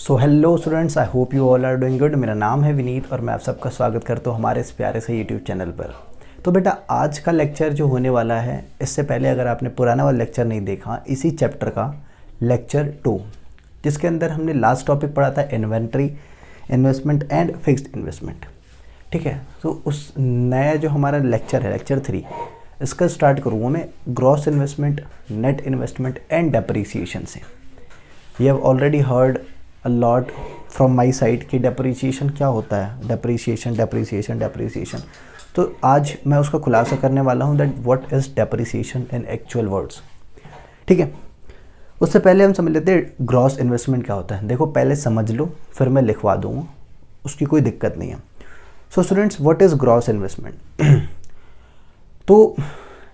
So hello students, I hope you all are doing good. मेरा नाम है विनीत और मैं आप सबका स्वागत करता हूँ हमारे इस प्यारे से यूट्यूब चैनल पर। तो बेटा, आज का लेक्चर जो होने वाला है, इससे पहले अगर आपने पुराना वाला लेक्चर नहीं देखा, इसी चैप्टर का लेक्चर 2, जिसके अंदर हमने लास्ट टॉपिक पढ़ा था inventory, investment and fixed investment. ठीक है, तो उस नया जो हमारा लेक्चर है, लेक्चर 3, इसका स्टार्ट करूँगा मैं gross investment, net investment and depreciation से। You have already heard a lot from my side कि डेप्रीसिएशन क्या होता है, डेप्रीसिएशन। तो आज मैं उसका खुलासा करने वाला हूँ that what is depreciation in actual words. ठीक है, उससे पहले हम समझ लेते हैं ग्रॉस इन्वेस्टमेंट क्या होता है। देखो, पहले समझ लो, फिर मैं लिखवा दूँगा, उसकी कोई दिक्कत नहीं है। So students, what is gross investment? तो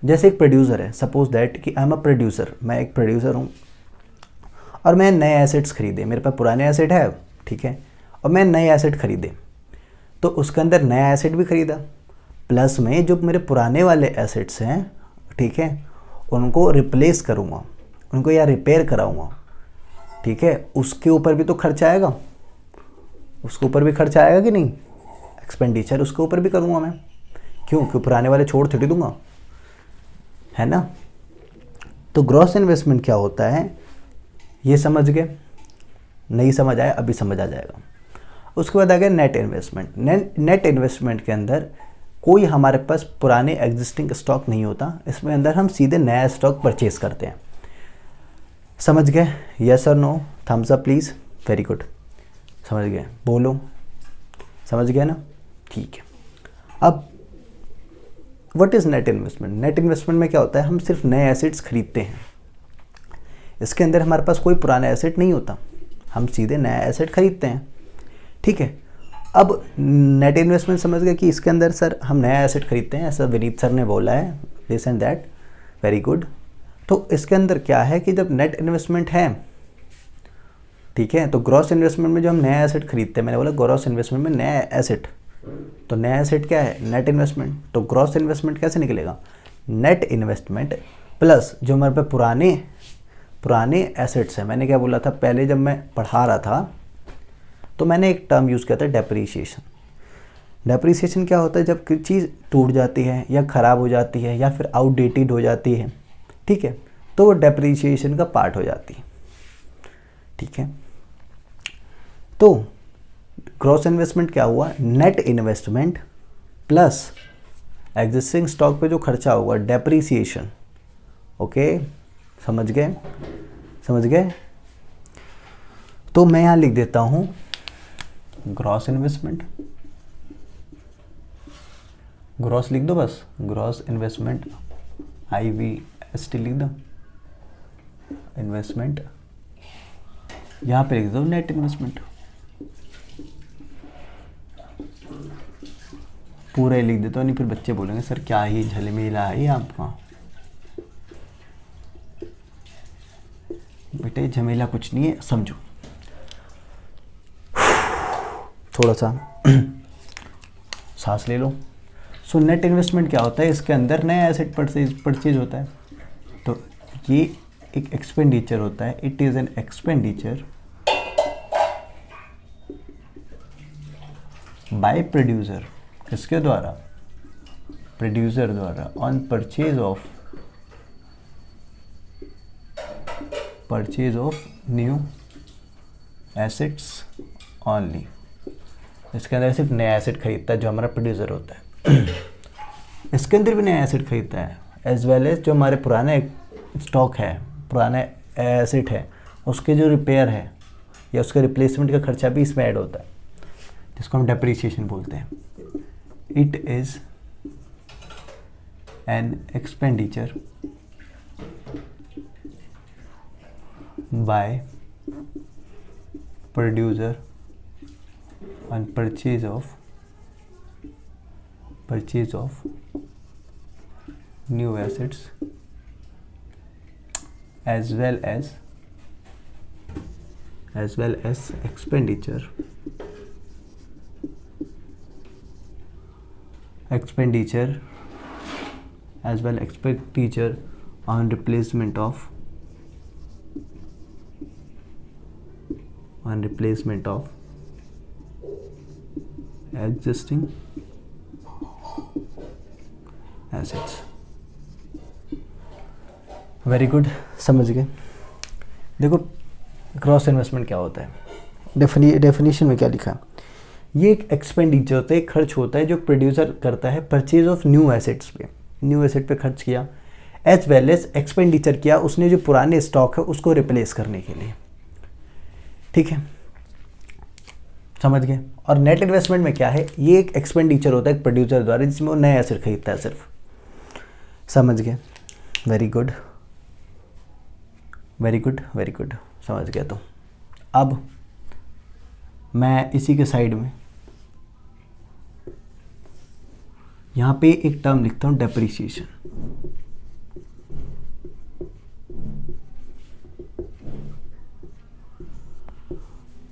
जैसे एक प्रोड्यूसर है, सपोज दैट कि आई एम अ प्रोड्यूसर, मैं एक प्रोड्यूसर हूँ और मैं नए एसेट्स खरीदे। मेरे पास पुराने एसेट है, ठीक है, और मैं नए एसेट खरीदे, तो उसके अंदर नया एसेट भी खरीदा, प्लस में जो मेरे पुराने वाले एसेट्स हैं, ठीक है, उनको रिप्लेस करूँगा, उनको या रिपेयर कराऊँगा। ठीक है, उसके ऊपर भी तो खर्चा आएगा, उसके ऊपर भी खर्चा आएगा कि नहीं? एक्सपेंडिचर उसके ऊपर भी करूँगा मैं। क्यों पुराने वाले छोड़ थोड़ी दूंगा, है ना? तो ग्रॉस इन्वेस्टमेंट क्या होता है, ये समझ गए? नहीं समझ आया, अभी समझ आ जाएगा। उसके बाद आ गया नेट इन्वेस्टमेंट। नेट इन्वेस्टमेंट के अंदर कोई हमारे पास पुराने एग्जिस्टिंग स्टॉक नहीं होता, इसमें अंदर हम सीधे नया स्टॉक परचेज करते हैं। समझ गए? यस और no? Thumbs up please. Very good, समझ गए, बोलो, समझ गए ना? ठीक है। अब what is net investment? Net investment में क्या होता है, हम सिर्फ नए एसेट्स खरीदते हैं, इसके अंदर हमारे पास कोई पुराना एसेट नहीं होता, हम सीधे नया एसेट खरीदते हैं। ठीक है, अब नेट इन्वेस्टमेंट समझ गए कि इसके अंदर सर हम नया एसेट खरीदते हैं, ऐसा विनीत सर ने बोला है, this and that, very good. तो इसके अंदर क्या है कि जब नेट इन्वेस्टमेंट है, ठीक है, तो ग्रॉस इन्वेस्टमेंट में जो हम नया एसेट खरीदते हैं, मैंने बोला ग्रॉस इन्वेस्टमेंट में नया एसेट, तो नया एसेट क्या है? Net investment. तो ग्रॉस इन्वेस्टमेंट कैसे निकलेगा? नेट इन्वेस्टमेंट प्लस जो हमारे पे पुराने एसेट्स हैं। मैंने क्या बोला था पहले जब मैं पढ़ा रहा था, तो मैंने एक टर्म यूज़ किया था, डेप्रीसिएशन। डेप्रीसिएशन क्या होता है? जब कोई चीज़ टूट जाती है या ख़राब हो जाती है या फिर आउटडेटेड हो जाती है, ठीक है, तो वो डेप्रीसिएशन का पार्ट हो जाती है। ठीक है, तो ग्रॉस इन्वेस्टमेंट क्या हुआ? Net investment plus existing stock पे जो खर्चा होगा, डेप्रीसिएशन। ओके, समझ गए? तो मैं यहाँ लिख देता हूँ ग्रॉस इन्वेस्टमेंट, ग्रॉस लिख दो बस, ग्रॉस इन्वेस्टमेंट, IVST लिख दो, इन्वेस्टमेंट, यहाँ पे लिख दो नेट इन्वेस्टमेंट, पूरा ही लिख देता हूँ, नहीं फिर बच्चे बोलेंगे सर क्या ही झलमेला है आपका। बेटे झमेला कुछ नहीं है, समझो, थोड़ा सा सांस ले लो। सो नेट इन्वेस्टमेंट क्या होता है? इसके अंदर नया एसेट परचेज होता है, तो ये एक एक्सपेंडिचर होता है। It is an expenditure bye producer, किसके द्वारा? प्रोड्यूसर द्वारा, on purchase of new assets only. इसके अंदर सिर्फ नया एसेट खरीदता है जो हमारा प्रोड्यूसर होता है। इसके अंदर भी नया एसेट खरीदता है, एज वेल एज जो हमारे पुराने स्टॉक है, पुराने एसेट है, उसके जो रिपेयर है या उसके रिप्लेसमेंट का खर्चा भी इसमें ऐड होता है, जिसको हम डेप्रीसिएशन बोलते हैं। It is an expenditure bye producer on purchase of new assets as well as expenditure on on replacement of existing assets. Very good, समझ गए। देखो क्रॉस इन्वेस्टमेंट क्या होता है, डेफिनेशन में क्या लिखा है, ये एक एक्सपेंडिचर होता है, एक खर्च होता है जो प्रोड्यूसर करता है परचेज ऑफ न्यू एसेट्स पे, न्यू एसेट पे खर्च किया, एज वेल एज एक्सपेंडिचर किया उसने जो पुराने स्टॉक है उसको रिप्लेस करने के लिए। ठीक है, समझ गए। और नेट इन्वेस्टमेंट में क्या है, ये एक एक्सपेंडिचर होता है प्रोड्यूसर द्वारा जिसमें वो नया एसेट खरीदता है सिर्फ। समझ गए, very good very good very good, समझ गया। तो अब मैं इसी के साइड में यहाँ पे एक टर्म लिखता हूँ, डेप्रिसिएशन।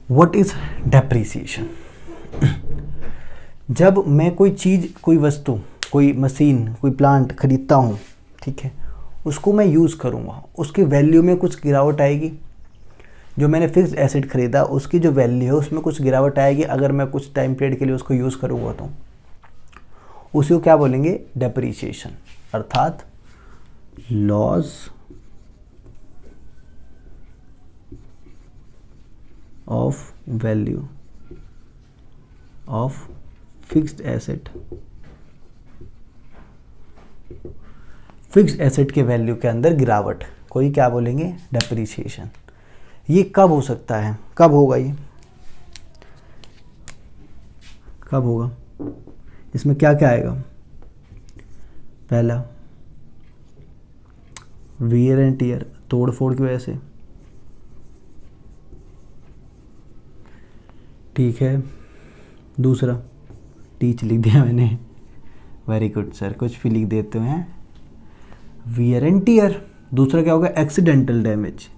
What is depreciation? जब मैं कोई चीज़, कोई वस्तु, कोई मशीन, कोई प्लांट खरीदता हूँ, ठीक है, उसको मैं यूज़ करूँगा, उसकी वैल्यू में कुछ गिरावट आएगी। जो मैंने फिक्स एसेट खरीदा उसकी जो वैल्यू है उसमें कुछ गिरावट आएगी अगर मैं कुछ टाइम पीरियड के लिए उसको यूज़ करूँगा, तो उसी को क्या बोलेंगे, डेप्रिसिएशन, अर्थात loss of value of fixed asset. Fixed asset के वैल्यू के अंदर गिरावट को ही क्या बोलेंगे, डेप्रिसिएशन। ये कब हो सकता है, कब होगा, ये कब होगा, इसमें क्या क्या आएगा? पहला वियर एंड टियर, तोड़ फोड़ की वजह से, ठीक है। दूसरा, टीच लिख दिया मैंने, वेरी गुड सर, कुछ भी लिख देते हैं, वियर एंड टियर। दूसरा क्या होगा, एक्सीडेंटल डैमेज,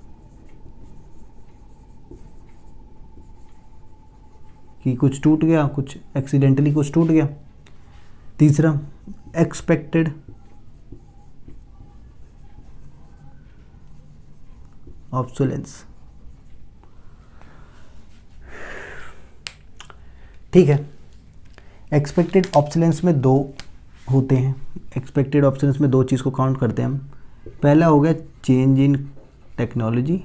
कि कुछ टूट गया, कुछ एक्सीडेंटली कुछ टूट गया। तीसरा, एक्सपेक्टेड ऑब्सोलेंस, ठीक है। एक्सपेक्टेड ऑब्सोलेंस में दो होते हैं, एक्सपेक्टेड ऑब्सोलेंस में दो चीज़ को काउंट करते हैं हम। पहला हो गया चेंज इन टेक्नोलॉजी,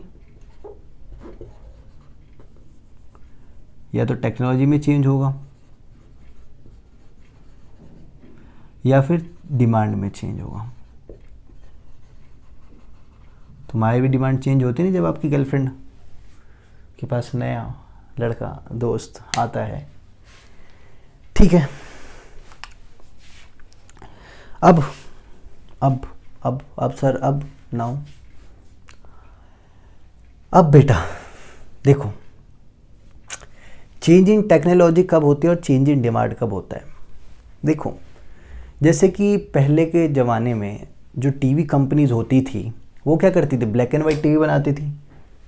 या तो टेक्नोलॉजी में चेंज होगा या फिर डिमांड में चेंज होगा। तुम्हारी भी डिमांड चेंज होती नहीं जब आपकी गर्लफ्रेंड के पास नया लड़का दोस्त आता है, ठीक है। अब सर, अब नाउ, अब बेटा देखो, चेंज इन टेक्नोलॉजी कब होती है और चेंज इन डिमांड कब होता है। देखो, जैसे कि पहले के ज़माने में जो टीवी कंपनीज होती थी वो क्या करती थी, ब्लैक एंड वाइट टीवी बनाती थी।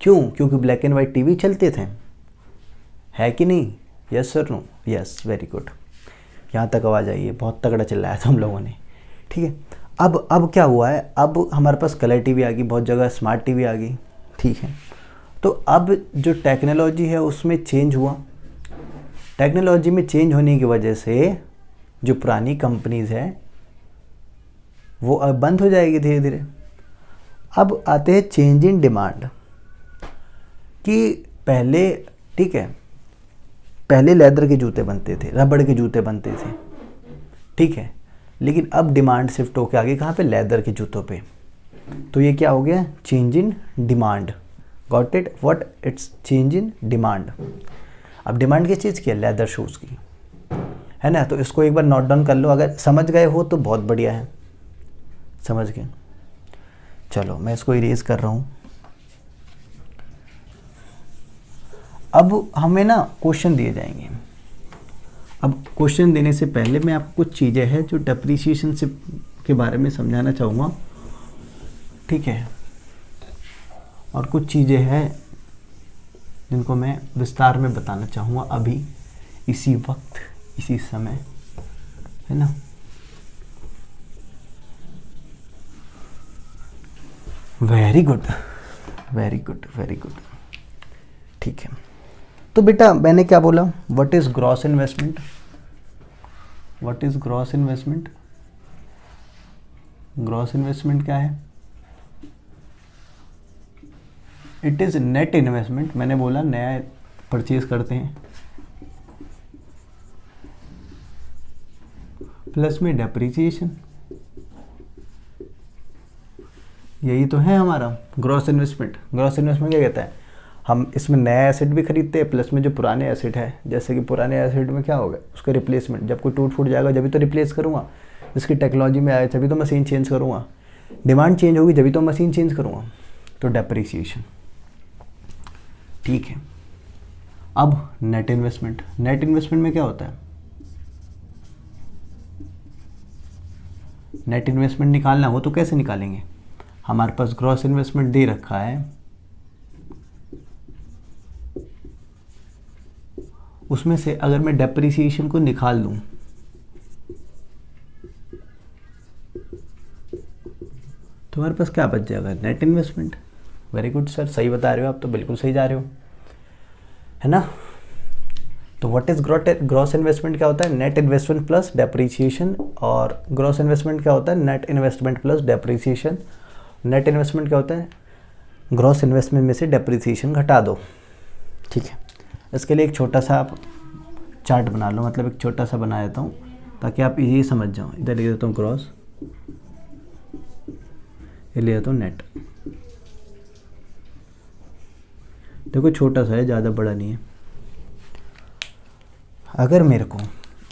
क्यों? क्योंकि ब्लैक एंड वाइट टीवी चलते थे, है कि नहीं? Yes sir, no, yes, very good. यहाँ तक आवाज़ आई है, बहुत तगड़ा चल रहा है तुम लोगों ने, ठीक है। अब क्या हुआ है, अब हमारे पास कलर टीवी आ गई, बहुत जगह स्मार्ट टीवी आ गई, ठीक है। तो अब जो टेक्नोलॉजी है उसमें चेंज हुआ, टेक्नोलॉजी में चेंज होने की वजह से जो पुरानी कंपनीज है वो अब बंद हो जाएगी धीरे धीरे। अब आते हैं चेंज इन डिमांड, कि पहले, ठीक है, पहले लेदर के जूते बनते थे, रबड़ के जूते बनते थे, ठीक है, लेकिन अब डिमांड शिफ्ट होकर आ गई कहाँ पे, लेदर के जूतों पे। तो ये क्या हो गया, change in demand. Got it, what, it's change in demand. अब डिमांड किस चीज़ की है, लेदर शूज़ की, है ना। तो इसको एक बार नोट डाउन कर लो, अगर समझ गए हो तो बहुत बढ़िया है, समझ गए। चलो मैं इसको इरेज कर रहा हूँ। अब हमें ना क्वेश्चन दिए जाएंगे। अब क्वेश्चन देने से पहले मैं आपको कुछ चीज़ें हैं जो डेप्रिसिएशन से के बारे में समझाना चाहूँगा, ठीक है, और कुछ चीज़ें हैं जिनको मैं विस्तार में बताना चाहूँगा अभी, इसी वक्त, इसी समय, है ना। Very good very good very good, ठीक है। तो बेटा मैंने क्या बोला, what is gross investment, what is gross investment, gross investment क्या है, इट इज नेट इन्वेस्टमेंट, मैंने बोला नया परचेज करते हैं प्लस में डेप्रिसिएशन, यही तो है हमारा ग्रॉस इन्वेस्टमेंट। ग्रॉस इन्वेस्टमेंट क्या कहता है, हम इसमें नया एसेट भी खरीदते हैं प्लस में जो पुराने एसेट है, जैसे कि पुराने एसेट में क्या होगा उसका रिप्लेसमेंट, जब कोई टूट फूट जाएगा जब तो रिप्लेस करूँगा, इसकी टेक्नोलॉजी में आए तभी तो मशीन चेंज करूँगा, डिमांड चेंज होगी जब तो मशीन चेंज करूँगा, तो डेप्रिसिएशन। ठीक है, अब नेट इन्वेस्टमेंट, नेट इन्वेस्टमेंट में क्या होता है, नेट इन्वेस्टमेंट निकालना हो तो कैसे निकालेंगे, हमारे पास ग्रॉस इन्वेस्टमेंट दे रखा है, उसमें से अगर मैं डेप्रिसिएशन को निकाल दूं तो हमारे पास क्या बच जाएगा, net investment. Very good sir, सही बता रहे हो आप, तो बिल्कुल सही जा रहे हो, है ना। तो व्हाट इज ग्रॉस इन्वेस्टमेंट क्या होता है, नेट इन्वेस्टमेंट प्लस डेप्रिसिएशन, और ग्रॉस इन्वेस्टमेंट क्या होता है, net investment plus depreciation. Net investment क्या होता है, ग्रॉस इन्वेस्टमेंट में से डेप्रिसिएशन घटा दो। ठीक है, इसके लिए एक छोटा सा आप चार्ट बना लो, मतलब एक छोटा सा बना देता हूँ ताकि आप ये समझ जाओ। इधर लिख देता हूँ ग्रॉस, ये ले देता हूँ नेट। देखो छोटा सा है, ज़्यादा बड़ा नहीं है। अगर मेरे को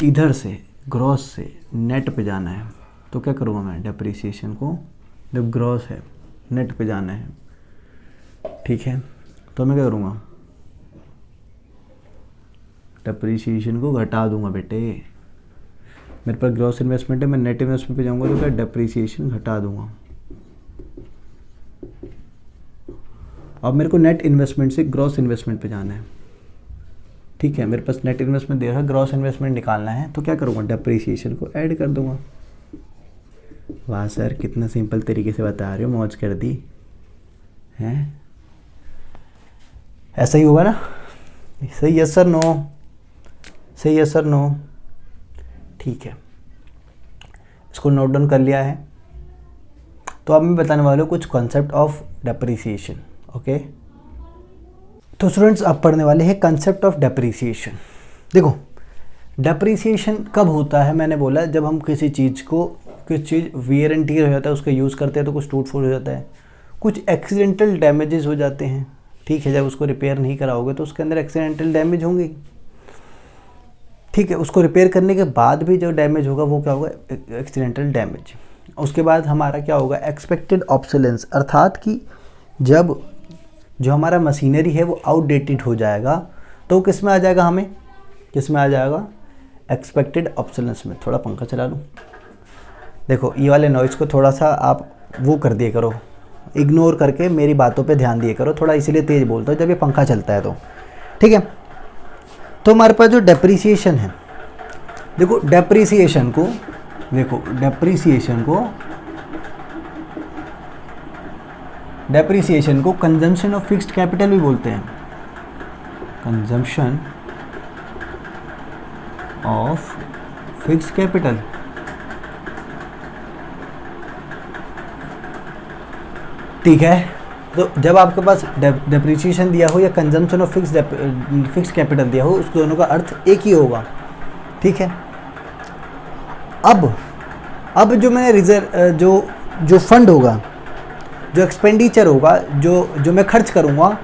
इधर से ग्रॉस से नेट पे जाना है तो क्या करूँगा मैं, डेप्रिसिएशन को, जब ग्रॉस है नेट पे जाना है, ठीक है, तो मैं क्या करूँगा, डेप्रिसिएशन को घटा दूंगा बेटे। मेरे पास ग्रॉस इन्वेस्टमेंट है, मैं नेट इन्वेस्टमेंट पे जाऊँगा तो क्या डेप्रिसिएशन घटा दूंगा। अब मेरे को नेट इन्वेस्टमेंट से ग्रॉस इन्वेस्टमेंट पे जाना है, ठीक है, मेरे पास नेट इन्वेस्टमेंट दे रहा है, ग्रॉस इन्वेस्टमेंट निकालना है, तो क्या करूँगा, डेप्रिसिएशन को ऐड कर दूंगा। वाह सर, कितना सिंपल तरीके से बता रहे हो, मौज कर दी हैं, ऐसा ही होगा ना, सही, यस सर नो, सही है सर नो। ठीक है, इसको नोट डाउन कर लिया है। तो अब मैं बताने वाला हूँ कुछ कॉन्सेप्ट ऑफ डेप्रिसिएशन। ओके, तो स्टूडेंट्स अब पढ़ने वाले हैं कंसेप्ट ऑफ डेप्रिसिएशन। देखो डेप्रिसिएशन कब होता है, मैंने बोला जब हम किसी चीज़ को, कुछ चीज़ वियर एंड टियर हो जाता है, उसका यूज़ करते हैं तो कुछ टूट फूट हो जाता है, कुछ एक्सीडेंटल डैमेजेस हो जाते हैं। ठीक है, जब उसको रिपेयर नहीं कराओगे तो उसके अंदर एक्सीडेंटल डैमेज होंगे। ठीक है, उसको रिपेयर करने के बाद भी जो डैमेज होगा वो क्या होगा, एक्सीडेंटल डैमेज। उसके बाद हमारा क्या होगा, एक्सपेक्टेड ऑब्सोलेंस, अर्थात कि जब जो हमारा मशीनरी है वो आउटडेटेड हो जाएगा तो किस में आ जाएगा, हमें किस में आ जाएगा, एक्सपेक्टेड ऑब्सोलेंस में। थोड़ा पंखा चला लूँ। देखो ये वाले नॉइज़ को थोड़ा सा आप वो कर दिया करो, इग्नोर करके मेरी बातों पे ध्यान दिया करो, थोड़ा इसीलिए तेज़ बोलता हूँ जब ये पंखा चलता है तो। ठीक है, तो हमारे पास जो डेप्रिसिएशन है, देखो डेप्रिसिएशन को, देखो डेप्रिसिएशन को कंजम्पशन ऑफ फिक्स्ड कैपिटल भी बोलते हैं, कंजम्पशन ऑफ फिक्स्ड कैपिटल। ठीक है, तो जब आपके पास डेप्रिसिएशन दिया हो या कंजम्पशन ऑफ फिक्स्ड कैपिटल दिया हो, उस दोनों का अर्थ एक ही होगा। ठीक है, अब जो मैंने रिजर्व जो फंड होगा, जो एक्सपेंडिचर होगा, जो मैं खर्च करूँगा,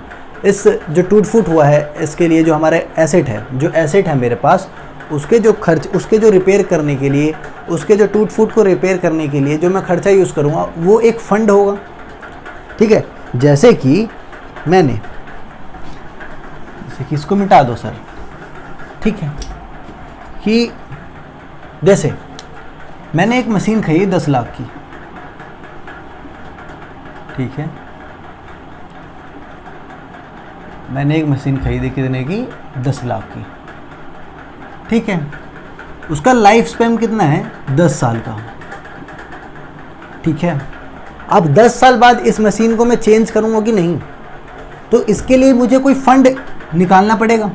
इस जो टूट फूट हुआ है इसके लिए, जो हमारे एसेट है, जो एसेट है मेरे पास, उसके जो खर्च, उसके जो रिपेयर करने के लिए, उसके जो टूट फूट को रिपेयर करने के लिए जो मैं खर्चा यूज़ करूँगा वो एक फ़ंड होगा। ठीक है, जैसे कि मैंने, जैसे कि इसको मिटा दो सर। ठीक है, कि जैसे मैंने एक मशीन खरीदी 10 लाख की। ठीक है, मैंने एक मशीन खरीदी कितने की, 10 लाख की। ठीक है, उसका लाइफ स्पैन कितना है, 10 साल का। ठीक है, अब 10 साल बाद इस मशीन को मैं चेंज करूंगा कि नहीं, तो इसके लिए मुझे कोई फंड निकालना पड़ेगा।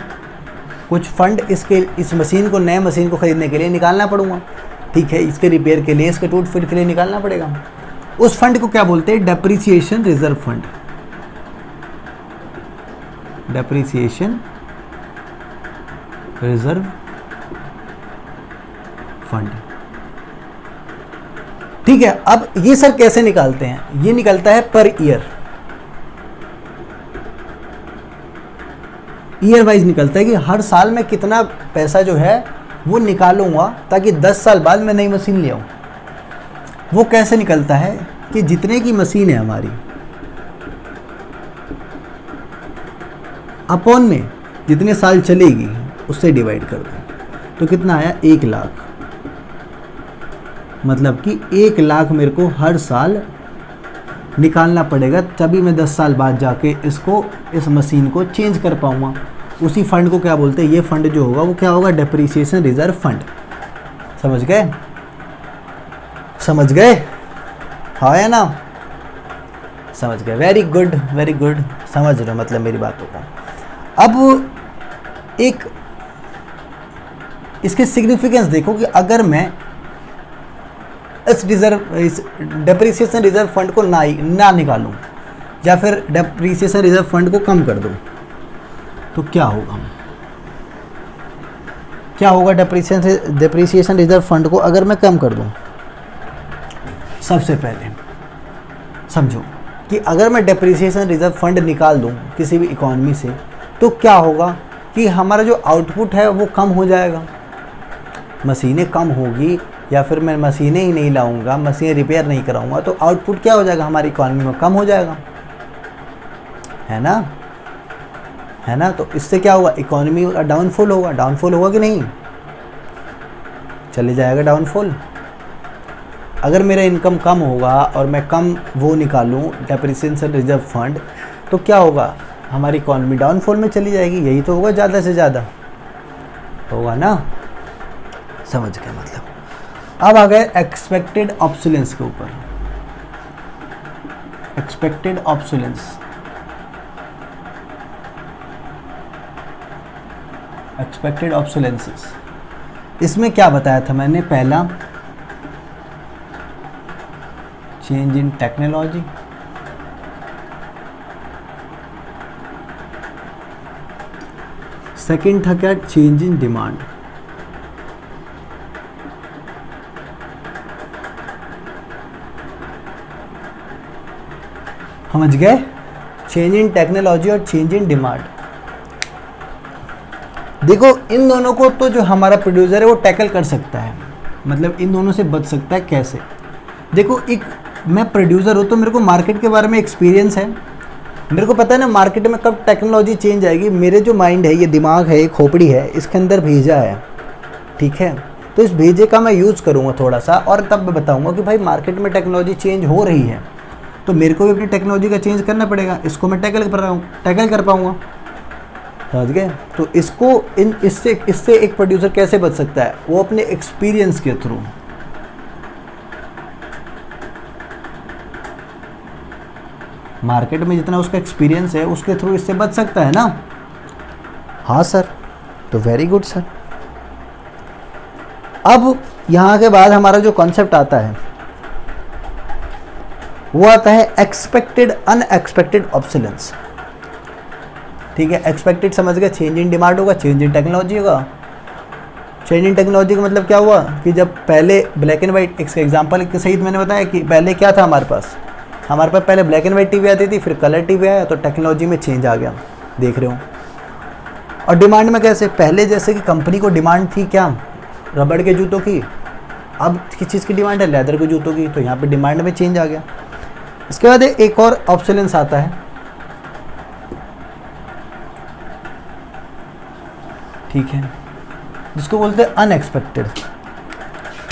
कुछ फंड इस मशीन को, नए मशीन को ख़रीदने के लिए निकालना पड़ूंगा, ठीक है, इसके रिपेयर के लिए, इसके टूट फूट के लिए निकालना पड़ेगा। उस फंड को क्या बोलते हैं? Depreciation reserve fund. Depreciation reserve fund, ठीक है। अब ये सर कैसे निकालते हैं? ये निकलता है पर ईयर वाइज निकलता है कि हर साल मैं कितना पैसा जो है वो निकालूंगा ताकि 10 साल बाद मैं नई मशीन ले आऊं। वो कैसे निकलता है कि जितने की मशीन है हमारी अपॉन में जितने साल चलेगी उससे डिवाइड कर दो, तो कितना आया? 1 लाख। मतलब कि 1 लाख मेरे को हर साल निकालना पड़ेगा, तभी मैं 10 साल बाद जाके इस मशीन को चेंज कर पाऊंगा। उसी फंड को क्या बोलते हैं? ये फंड जो होगा वो क्या होगा? Depreciation reserve fund. समझ गए? समझ गए? हाँ या ना? समझ गए, वेरी गुड वेरी गुड, समझ रहे हो मतलब मेरी बातों को। अब एक इसके सिग्निफिकेंस देखो कि अगर मैं इस डेप्रिसिएशन रिजर्व फंड को ना निकालूं या फिर डेप्रिसिएशन रिजर्व फंड को कम कर दूं तो क्या होगा? क्या होगा डेप्रिसिएशन रिजर्व फंड को अगर मैं कम कर दूं? सबसे पहले समझो कि अगर मैं डेप्रिसिएशन रिजर्व फंड निकाल दूं किसी भी इकोनॉमी से तो क्या होगा कि हमारा जो आउटपुट है वो कम हो जाएगा, मशीनें कम होगी, या फिर मैं मशीनें ही नहीं लाऊंगा, मशीनें रिपेयर नहीं कराऊंगा तो आउटपुट क्या हो जाएगा? हमारी इकोनॉमी में कम हो जाएगा, है ना? है ना? तो इससे क्या होगा? इकोनॉमी का डाउनफॉल होगा। डाउनफॉल होगा कि नहीं? चले जाएगा डाउनफॉल। अगर मेरा इनकम कम होगा और मैं कम वो निकालूं डेप्रिसिएशन रिजर्व फंड तो क्या होगा? हमारी इकोनॉमी डाउनफॉल में चली जाएगी। यही तो होगा, ज़्यादा से ज़्यादा होगा ना? समझ गए मतलब। अब आ गए एक्सपेक्टेड ऑब्सोलेंस के ऊपर। एक्सपेक्टेड ऑब्सोलेंस, एक्सपेक्टेड ऑब्सोलेंसेस, इसमें क्या बताया था मैंने? पहला, चेंज इन टेक्नोलॉजी, सेकंड था क्या? चेंज इन डिमांड, समझ गए? चेंज इन टेक्नोलॉजी और चेंज इन डिमांड। देखो इन दोनों को तो जो हमारा प्रोड्यूसर है वो टैकल कर सकता है, मतलब इन दोनों से बच सकता है। कैसे? देखो, एक मैं प्रोड्यूसर हूँ तो मेरे को मार्केट के बारे में एक्सपीरियंस है, मेरे को पता है ना मार्केट में कब टेक्नोलॉजी चेंज आएगी। मेरे जो माइंड है, ये दिमाग है, ये खोपड़ी है, इसके अंदर भेजा है, ठीक है? तो इस भेजे का मैं यूज़ करूँगा थोड़ा सा और तब मैं बताऊँगा कि भाई मार्केट में टेक्नोलॉजी चेंज हो रही है तो मेरे को भी अपनी टेक्नोलॉजी का चेंज करना पड़ेगा, इसको मैं टैकल कर पाऊँगा। समझ गए? तो इससे एक प्रोड्यूसर कैसे बच सकता है? वो अपने एक्सपीरियंस के थ्रू, मार्केट में जितना उसका एक्सपीरियंस है उसके थ्रू इससे बच सकता है ना? हाँ सर, तो वेरी गुड सर। अब यहाँ के बाद हमारा जो कॉन्सेप्ट आता है वो आता है एक्सपेक्टेड अनएक्सपेक्टेड ऑब्सोलेंस। ठीक है, एक्सपेक्टेड समझ गए, चेंज इन डिमांड होगा, चेंज इन टेक्नोलॉजी होगा। चेंज इन टेक्नोलॉजी का मतलब क्या हुआ कि जब पहले ब्लैक एंड वाइट, एक एग्जांपल के सहित मैंने बताया कि पहले क्या था हमारे पास पहले ब्लैक एंड वाइट टीवी आती थी, फिर कलर टीवी आया, तो टेक्नोलॉजी में चेंज आ गया, देख रहे हो। और डिमांड में कैसे? पहले जैसे कि कंपनी को डिमांड थी क्या, रबड़ के जूतों की, अब किस चीज़ की डिमांड है? लेदर के जूतों की, तो यहाँ पे डिमांड में चेंज आ गया। इसके बाद एक और ऑब्सोलेंस आता है, ठीक है, जिसको बोलते हैं अनएक्सपेक्टेड।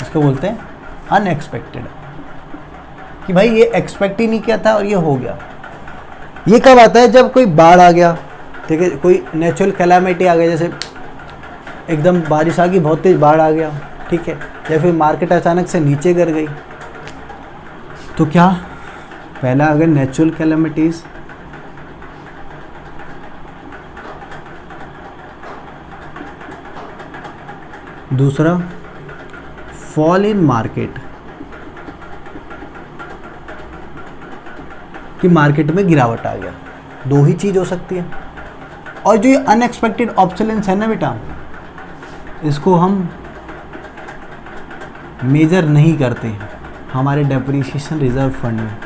इसको बोलते हैं अनएक्सपेक्टेड, कि भाई ये एक्सपेक्ट ही नहीं किया था और ये हो गया। ये कब आता है? जब कोई बाढ़ आ गया, ठीक है, कोई नेचुरल कैलामिटी आ गया, जैसे एकदम बारिश आ गई, बहुत तेज बाढ़ आ गया, ठीक है, या फिर मार्केट अचानक से नीचे गिर गई। तो क्या पहला अगर नेचुरल कैलामिटीज, दूसरा फॉल इन मार्केट, कि मार्केट में गिरावट आ गया, दो ही चीज़ हो सकती है। और जो ये अनएक्सपेक्टेड ऑब्सोलेंस है ना बेटा, इसको हम मेजर नहीं करते हैं हमारे डेप्रिसिएशन रिजर्व फंड में।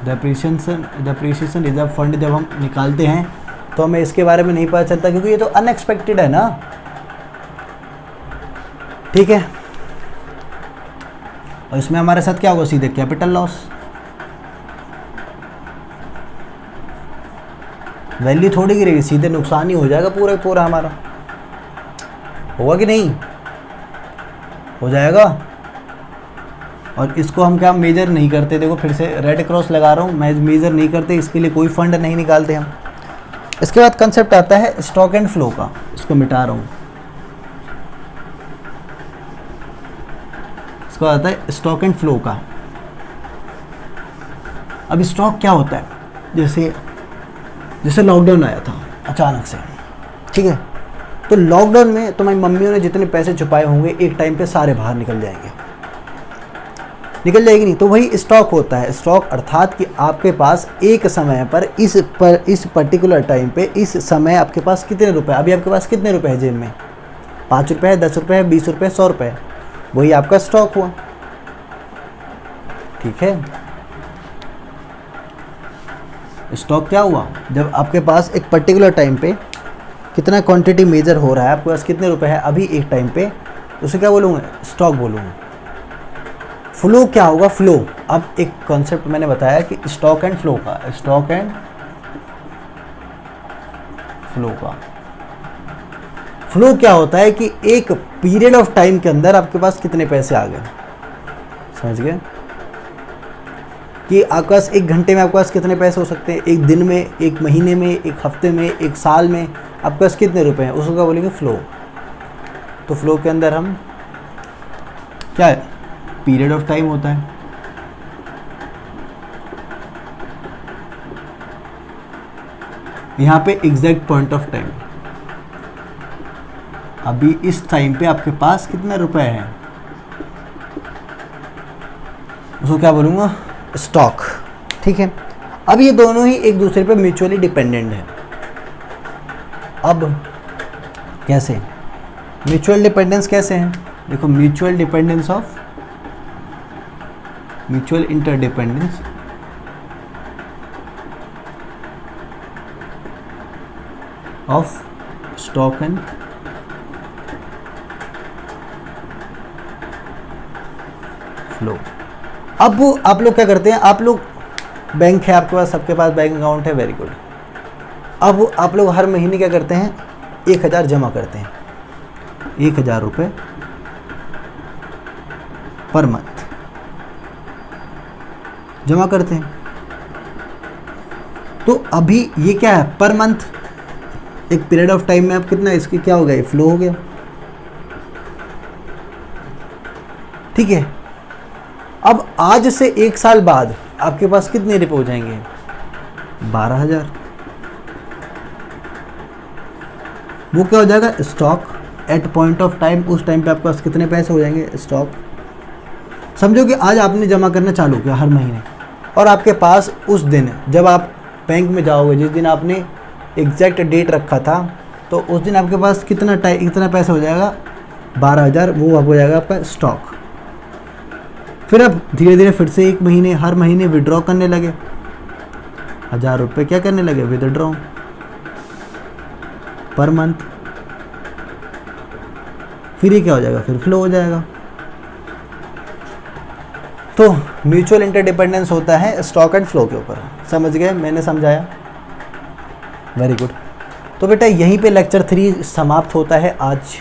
डेप्रिसिएशन रिजर्व फंड जब हम निकालते हैं तो हमें इसके बारे में नहीं पता चलता, क्योंकि ये तो अनएक्सपेक्टेड है ना। ठीक है, और इसमें हमारे साथ क्या होगा, सीधे कैपिटल लॉस। वैल्यू थोड़ी गिरेगी, सीधे नुकसान ही हो जाएगा पूरा पूरा हमारा। होगा कि नहीं, हो जाएगा। और इसको हम क्या मेजर नहीं करते, देखो फिर से रेड क्रॉस लगा रहा हूँ, मैं मेजर नहीं करते, इसके लिए कोई फंड नहीं निकालते हम। इसके बाद कंसेप्ट आता है स्टॉक एंड फ्लो का, इसको मिटा रहा हूँ। इसको आता है स्टॉक एंड फ्लो का। अब स्टॉक क्या होता है, जैसे लॉकडाउन आया था अचानक से, ठीक है, तो लॉकडाउन में तुम्हारी मम्मियों ने जितने पैसे छुपाए होंगे एक टाइम पे सारे बाहर निकल जाएंगे, निकल जाएगी नहीं, तो वही स्टॉक होता है। स्टॉक अर्थात कि आपके पास एक समय पर इस पर्टिकुलर टाइम पे इस समय आपके पास कितने रुपए, अभी आपके पास कितने रुपए है जेब में, 5 रुपये है, 10 रुपये है, 20 रुपये, 100 रुपये, वही आपका स्टॉक हुआ। ठीक है, स्टॉक क्या हुआ, जब आपके पास एक पर्टिकुलर टाइम पे कितना क्वांटिटी मेजर हो रहा है, आपके पास कितने रुपए है अभी एक टाइम पे, उसे क्या बोलूँगा, स्टॉक बोलूँगा। फ्लो क्या होगा, फ्लो। अब एक कॉन्सेप्ट मैंने बताया कि स्टॉक एंड फ्लो का, स्टॉक एंड फ्लो का। फ्लो क्या होता है कि एक पीरियड ऑफ टाइम के अंदर आपके पास कितने पैसे आ गए, समझ गए, कि आपके पास एक घंटे में आपके पास कितने पैसे हो सकते हैं, एक दिन में, एक महीने में, एक हफ्ते में, एक साल में आपके पास कितने रुपए हैं, उसको क्या बोलेंगे, फ्लो। तो फ्लो के अंदर हम क्या है, पीरियड ऑफ टाइम होता है। यहां पे एग्जैक्ट पॉइंट ऑफ टाइम, अभी इस टाइम पे आपके पास कितने रुपए हैं, उसको क्या बोलूंगा, स्टॉक। ठीक है, अब ये दोनों ही एक दूसरे पे म्यूचुअली डिपेंडेंट है। अब कैसे, म्यूचुअल डिपेंडेंस कैसे है, देखो, mutual dependence of, mutual interdependence of stock and flow. अब आप लोग क्या करते हैं, आप लोग, बैंक है आपके पास, सबके पास बैंक अकाउंट है, वेरी गुड। अब आप लोग हर महीने क्या करते हैं, 1000 जमा करते हैं, 1000 रुपये पर मंथ जमा करते हैं। तो अभी ये क्या है, पर मंथ, एक पीरियड ऑफ टाइम में आप कितना, इसकी क्या हो गया, फ्लो हो गया। ठीक है, अब आज से 1 साल बाद आपके पास कितने रुपए हो जाएंगे, 12,000। वो क्या हो जाएगा, stock at point of time, उस टाइम पे आपके पास कितने पैसे हो जाएंगे, स्टॉक। समझो कि आज आपने जमा करना चालू किया हर महीने, और आपके पास उस दिन जब आप बैंक में जाओगे, जिस दिन आपने एग्जैक्ट डेट रखा था, तो उस दिन आपके पास कितना पैसा हो जाएगा, 12,000, वो अब हो जाएगा आपका स्टॉक। फिर अब धीरे धीरे फिर से एक महीने, हर महीने विड्रॉ करने लगे, 1000 रुपये क्या करने लगे, विदड्रॉ पर मंथ। फिर ये क्या हो जाएगा, फिर फ्लो हो जाएगा। तो म्यूचुअल इंटरडिपेंडेंस होता है स्टॉक एंड फ्लो के ऊपर। समझ गए, मैंने समझाया, वेरी गुड। तो बेटा यहीं पे लेक्चर 3 समाप्त होता है आज।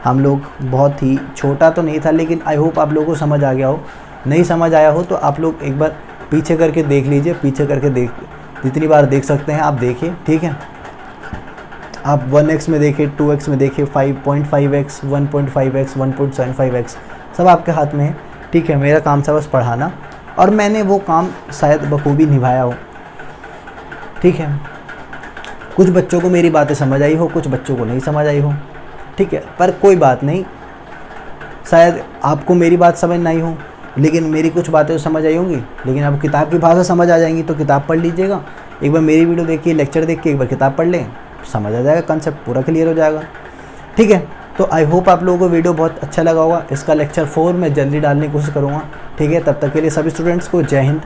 हम लोग, बहुत ही छोटा तो नहीं था, लेकिन आई होप आप लोगों को समझ आ गया हो। नहीं समझ आया हो तो आप लोग एक बार पीछे करके देख लीजिए, पीछे करके जितनी बार देख सकते हैं आप देखिए, ठीक है। आप 1x में देखिए, 2x में देखिए, 5.5x, 1.5x, 1.75x, सब आपके हाथ में है, ठीक है। मेरा काम था बस पढ़ाना, और मैंने वो काम शायद बखूबी निभाया हो, ठीक है। कुछ बच्चों को मेरी बातें समझ आई हो, कुछ बच्चों को नहीं समझ आई हो, ठीक है, पर कोई बात नहीं। शायद आपको मेरी बात समझ नहीं हो, लेकिन मेरी कुछ बातें तो समझ आई होंगी। लेकिन अब किताब की भाषा समझ आ जाएंगी तो किताब पढ़ लीजिएगा। एक बार मेरी वीडियो देखिए, लेक्चर देख के एक बार किताब पढ़ लें, समझ आ जाएगा, कंसेप्ट पूरा क्लियर हो जाएगा। ठीक है, तो आई होप आप लोगों को वीडियो बहुत अच्छा लगा होगा। इसका लेक्चर 4 मैं जल्दी डालने की कोशिश करूँगा। ठीक है, तब तक के लिए सभी स्टूडेंट्स को जय हिंद।